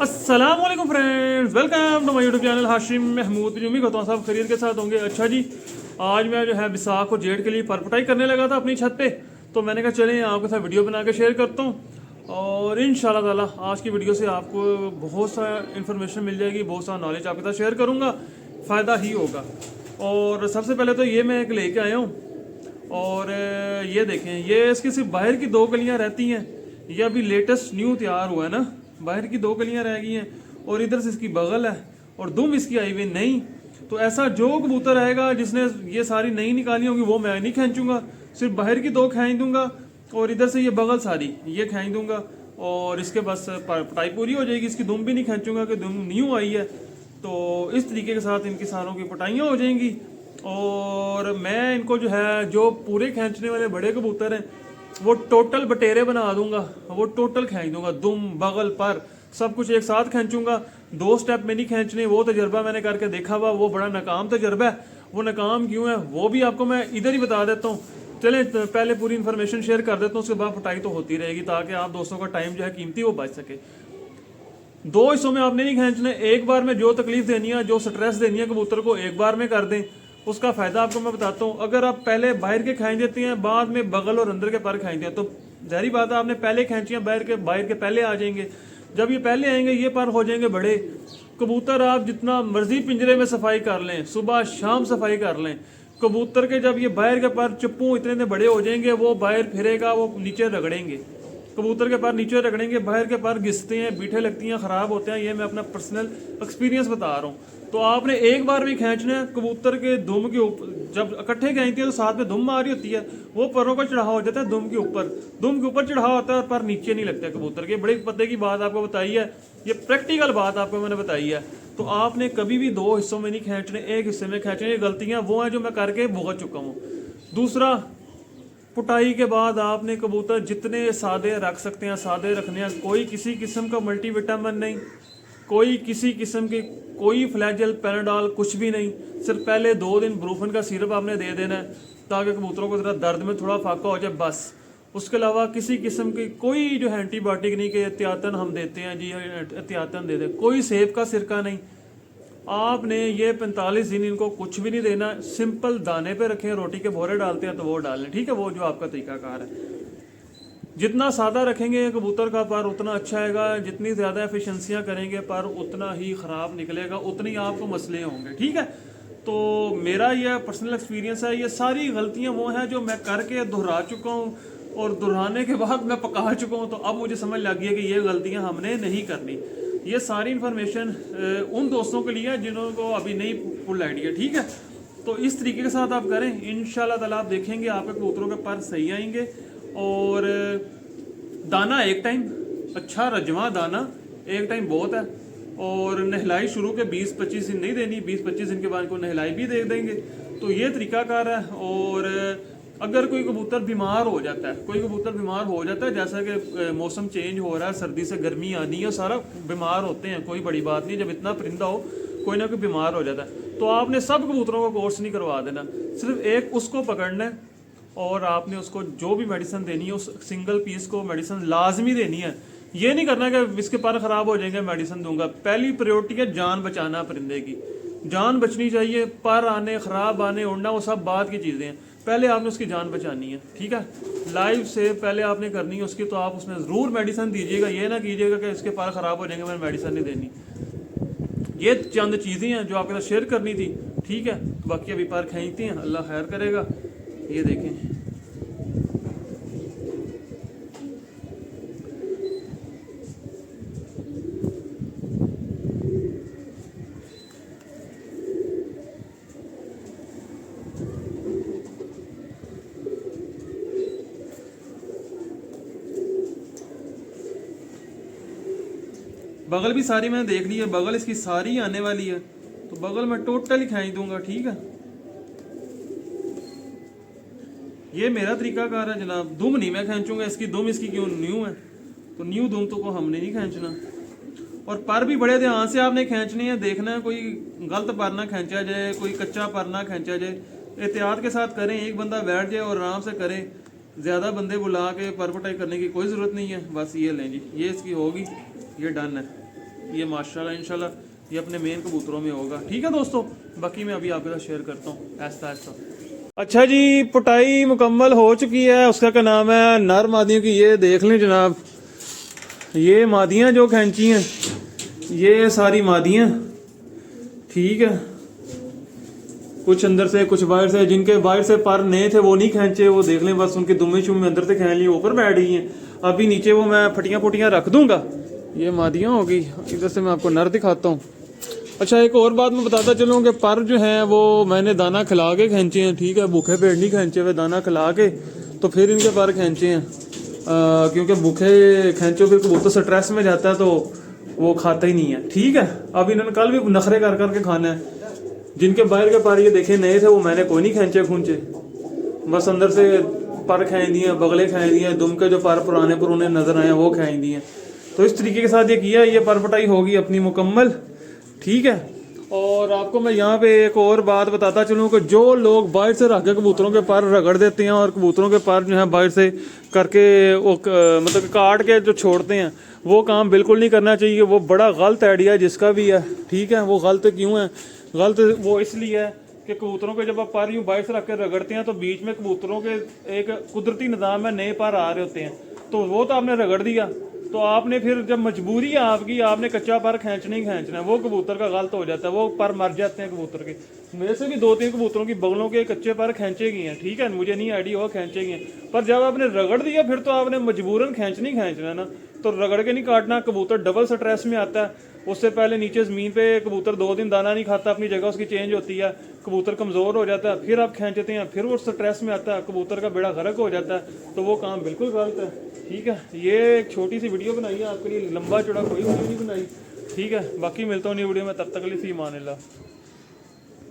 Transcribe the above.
अस्सलाम वालेकुम friends, welcome to my YouTube channel Hashim Mahmood. उम्मीद करता हूँ सब खैरियत के साथ होंगे। अच्छा जी, आज मैं जो है बिसाख और जेठ के लिए परपटाई करने लगा था अपनी छत पे, तो मैंने कहा चलें आपके साथ वीडियो बना के शेयर करता हूँ और इंशाल्लाह ताला आज की वीडियो से आपको बहुत सा इन्फॉर्मेशन मिल जाएगी, बहुत सा नॉलेज आपके साथ शेयर करूँगा, फ़ायदा ही होगा। और सबसे पहले तो ये मैं एक लेके आया हूँ और ये देखें, ये इसकी सिर्फ बाहर की दो कलियाँ रहती हैं। ये अभी लेटेस्ट न्यू तैयार हुआ है ना, बाहर की दो कलियां रह गई हैं और इधर से इसकी बगल है और दुम इसकी आई हुई नहीं। तो ऐसा जो कबूतर रहेगा जिसने ये सारी नहीं निकाली होगी वो मैं नहीं खींचूंगा, सिर्फ बाहर की दो खींच दूंगा और इधर से ये बगल सारी ये खींच दूंगा और इसके बस पटाई पूरी हो जाएगी। इसकी दुम भी नहीं खींचूंगा कि दुम न्यू आई है। तो इस तरीके के साथ इनकी सारों की पटाइयाँ हो जाएंगी और मैं इनको जो है जो पूरे खींचने वाले बड़े कबूतर हैं वो टोटल बटेरे बना दूंगा, वो टोटल खींच दूंगा, दुम बगल पर सब कुछ एक साथ खींचूंगा। दो स्टेप में नहीं खींचने, वो तजर्बा मैंने करके देखा हुआ, वो बड़ा नाकाम तजर्बा है। वो नाकाम क्यों है वो भी आपको मैं इधर ही बता देता हूँ। चलें पहले पूरी इन्फॉर्मेशन शेयर कर देता हूँ, उसके बाद पटाई तो होती रहेगी ताकि आप दोस्तों का टाइम जो है कीमती वो बच सके। दो हिस्सों में आपने नहीं खींचने, एक बार में जो तकलीफ देनी है, जो स्ट्रेस देनी है कबूतर को एक बार में कर दें। उसका फायदा आपको मैं बताता हूँ। अगर आप पहले बाहर के खींच देते हैं, बाद में बगल और अंदर के पर खींचते हैं, तो जाहिर बात है आपने पहले खींचियाँ बाहर के पहले आ जाएंगे। जब ये पहले आएंगे ये पर हो जाएंगे बड़े। कबूतर आप जितना मर्जी पिंजरे में सफाई कर लें, सुबह शाम सफाई कर लें, कबूतर के जब ये बाहर के पर चप्पू इतने बड़े हो जाएंगे वो बाहर फिरेगा, वो नीचे रगड़ेंगे, कबूतर के पर नीचे रगड़ेंगे, बाहर के पर घिसते हैं, बीठे लगती हैं, ख़राब होते हैं। ये मैं अपना पर्सनल एक्सपीरियंस बता रहा हूँ। तो आपने एक बार भी खींचना है कबूतर के दुम के ऊपर। जब इकट्ठे खींचती है तो साथ में दुम आ रही होती है, वो परों का चढ़ाव हो जाता है दुम के ऊपर चढ़ाव होता है और पर नीचे नहीं लगता कबूतर के। बड़े पते की बात आपको बताई है, ये प्रैक्टिकल बात आपको मैंने बताई है। तो आपने कभी भी दो हिस्सों में नहीं खींचने, एक हिस्से में खींचने। ये गलतियाँ वो हैं जो मैं करके भुगत चुका हूँ। दूसरा, पुटाई के बाद आपने कबूतर जितने सादे रख सकते हैं सादे रखने हैं। कोई किसी किस्म का मल्टीविटामिन नहीं, कोई किसी किस्म की कोई फ्लैजल पैनाडॉल कुछ भी नहीं। सिर्फ पहले 2 दिन ब्रूफन का सिरप आपने दे देना है ताकि कबूतरों को ज़रा दर्द में थोड़ा फाका हो जाए, बस। उसके अलावा किसी किस्म की कोई जो है एंटीबायोटिक नहीं कि एहतियातन हम देते हैं जी, एहतियातन दे दें। कोई सेब का सिरका नहीं। आपने ये 45 दिन इनको कुछ भी नहीं देना। सिंपल दाने पे रखें, रोटी के भोरे डालते हैं तो वो डालें, ठीक है, वो जो आपका तरीकाकार है। जितना सादा रखेंगे कबूतर का पर उतना अच्छा आएगा, जितनी ज़्यादा एफिशिएंसियाँ करेंगे पर उतना ही ख़राब निकलेगा, उतने ही आपको मसले होंगे, ठीक है। तो मेरा यह पर्सनल एक्सपीरियंस है। ये सारी गलतियाँ वो हैं जो मैं करके दोहरा चुका हूँ और दोहराने के बाद मैं पका चुका हूँ। तो अब मुझे समझ लग गई है कि ये गलतियाँ हमने नहीं करनी। ये सारी इन्फॉर्मेशन उन दोस्तों के लिए है जिनको अभी नहीं फुल आइडिया, ठीक है। तो इस तरीके के साथ आप करें, इंशाल्लाह ताला आप देखेंगे आपके कबूतरों के पर सही आएंगे। और दाना एक टाइम अच्छा रजवा दाना एक टाइम बहुत है। और नहलाई शुरू के 20-25 दिन नहीं देनी, 20-25 दिन के बाद को नहलाई भी दे देंगे। तो ये तरीकाकार है। और अगर कोई कबूतर बीमार हो जाता है, कोई कबूतर बीमार हो जाता है, जैसा कि मौसम चेंज हो रहा है, सर्दी से गर्मी आनी है, सारा बीमार होते हैं, कोई बड़ी बात नहीं। जब इतना परिंदा हो कोई ना कोई बीमार हो जाता है, तो आपने सब कबूतरों को कोर्स नहीं करवा देना, सिर्फ एक उसको पकड़ना है और आपने उसको जो भी मेडिसिन देनी है उस सिंगल पीस को मेडिसिन लाजमी देनी है। ये नहीं करना कि इसके पर ख़राब हो जाएंगे मेडिसिन दूंगा। पहली प्रायोरिटी है जान बचाना, परिंदे की जान बचनी चाहिए। पर आने, ख़राब आने, उड़ना वो सब बात की चीज़ें हैं, पहले आपने उसकी जान बचानी है, ठीक है। लाइफ से पहले आपने करनी है उसकी, तो आप उसमें ज़रूर मेडिसिन दीजिएगा। ये ना कीजिएगा कि इसके पर ख़राब हो जाएंगे मैंने मेडिसिन नहीं देनी। ये चंद चीज़ें हैं जो आपके साथ शेयर करनी थी, ठीक है। बाकी अभी पर खींचते हैं, अल्लाह खैर करेगा। ये देखें, बगल भी सारी मैंने देख ली है, बगल इसकी सारी आने वाली है, तो बगल मैं टोटल ही खींच दूंगा, ठीक है। ये मेरा तरीकाकार है जनाब। दुम नहीं मैं खींचूंगा इसकी, दुम इसकी क्यों न्यू है, तो न्यू दुम तो को हमने नहीं खींचना। और पर भी बड़े ध्यान से आपने खींचनी है, देखना है कोई गलत पर ना खींचा जाए, कोई कच्चा पर ना खींचा जाए। एहतियात के साथ करें, एक बंदा बैठ जाए और आराम से करे, ज़्यादा बंदे बुला के पर पटाई करने की कोई ज़रूरत नहीं है। बस ये लें जी, ये इसकी होगी, ये डन है। ये माशाल्लाह इंशाल्लाह ये अपने मेन कबूतरों में होगा। ठीक है दोस्तों, बाकी मैं अभी आपके साथ शेयर करता हूँ ऐसा ऐसा। अच्छा जी, पटाई मुकम्मल हो चुकी है। उसका क्या नाम है, नर मादियों की। ये देख लें जनाब, ये मादियाँ जो खैंची हैं, ये सारी मादियाँ। ठीक है, कुछ अंदर से कुछ बाहर से, जिनके बाहर से पर नए थे वो नहीं खींचे, वो देख लें, बस उनके दुम्मे शुम्मे अंदर से खींच लिए, ऊपर बैठ गई हैं। अभी नीचे वो मैं फटियाँ फुटियाँ रख दूंगा। ये मादियाँ होगी। इधर से मैं आपको नर दिखाता हूँ। अच्छा, एक और बात मैं बताता चलूँ कि पर जो हैं वो मैंने दाना खिला के खींचे हैं। ठीक है, भूखे पेट नहीं खींचे हुए, दाना खिला के तो फिर इनके पर खींचे हैं। क्योंकि भूखे खींचो फिर कबूतर स्ट्रेस में जाता है तो वो खाता ही नहीं है। ठीक है, अब इन्होंने कल भी नखरे कर करके खाना है। जिनके बाहर के पर ये देखे नए थे वो मैंने कोई नहीं खींचे खूंचे, बस अंदर से पर खींच दिए, बगले खींच दिए, दुम के जो पर पुराने पुराने नजर आए वो खींच दिए। तो इस तरीके के साथ ये किया, ये पर पटाई होगी अपनी मुकम्मल। ठीक है, और आपको मैं यहाँ पे एक और बात बताता चलूँ कि जो लोग बाहर से रख के कबूतरों के पर रगड़ देते हैं और कबूतरों के पर जो है बाहर से करके वो मतलब काट के जो छोड़ते हैं, वो काम बिल्कुल नहीं करना चाहिए। वो बड़ा गलत आइडिया है जिसका भी है। ठीक है, वो गलत क्यों है? गलत वो इसलिए है कि कबूतरों के जब आप पर यूँ बाहर से रख के रगड़ते हैं तो बीच में कबूतरों के एक कुदरती निज़ाम में नए पर आ रहे होते हैं, तो वो तो आपने रगड़ दिया, तो आपने फिर जब मजबूरी है आपकी, आपने कच्चा पर खींचना ही खींचना है, वो कबूतर का गलत हो जाता है, वो पर मर जाते हैं कबूतर के। मेरे से भी 2-3 कबूतरों की बगलों के कच्चे पर खींचे गए हैं। ठीक है, मुझे नहीं आइडिया हो खींचे गए हैं, पर जब आपने रगड़ दिया फिर तो आपने मजबूरन खींचना ही खींचना है ना, तो रगड़ के नहीं काटना। कबूतर डबल स्ट्रेस में आता है। उससे पहले नीचे ज़मीन पे कबूतर 2 दिन दाना नहीं खाता, अपनी जगह उसकी चेंज होती है, कबूतर कमज़ोर हो जाता है, फिर आप खींचते हैं, फिर वो स्ट्रेस में आता है, कबूतर का बेड़ा गर्क हो जाता है, तो वो काम बिल्कुल गलत है। ठीक है, ये एक छोटी सी वीडियो बनाई है आपके लिए, लंबा चौड़ा कोई वीडियो नहीं बनाई। ठीक है, बाकी मिलता हूँ नई वीडियो में, तब तक के लिए फ़ी मान अल्लाह।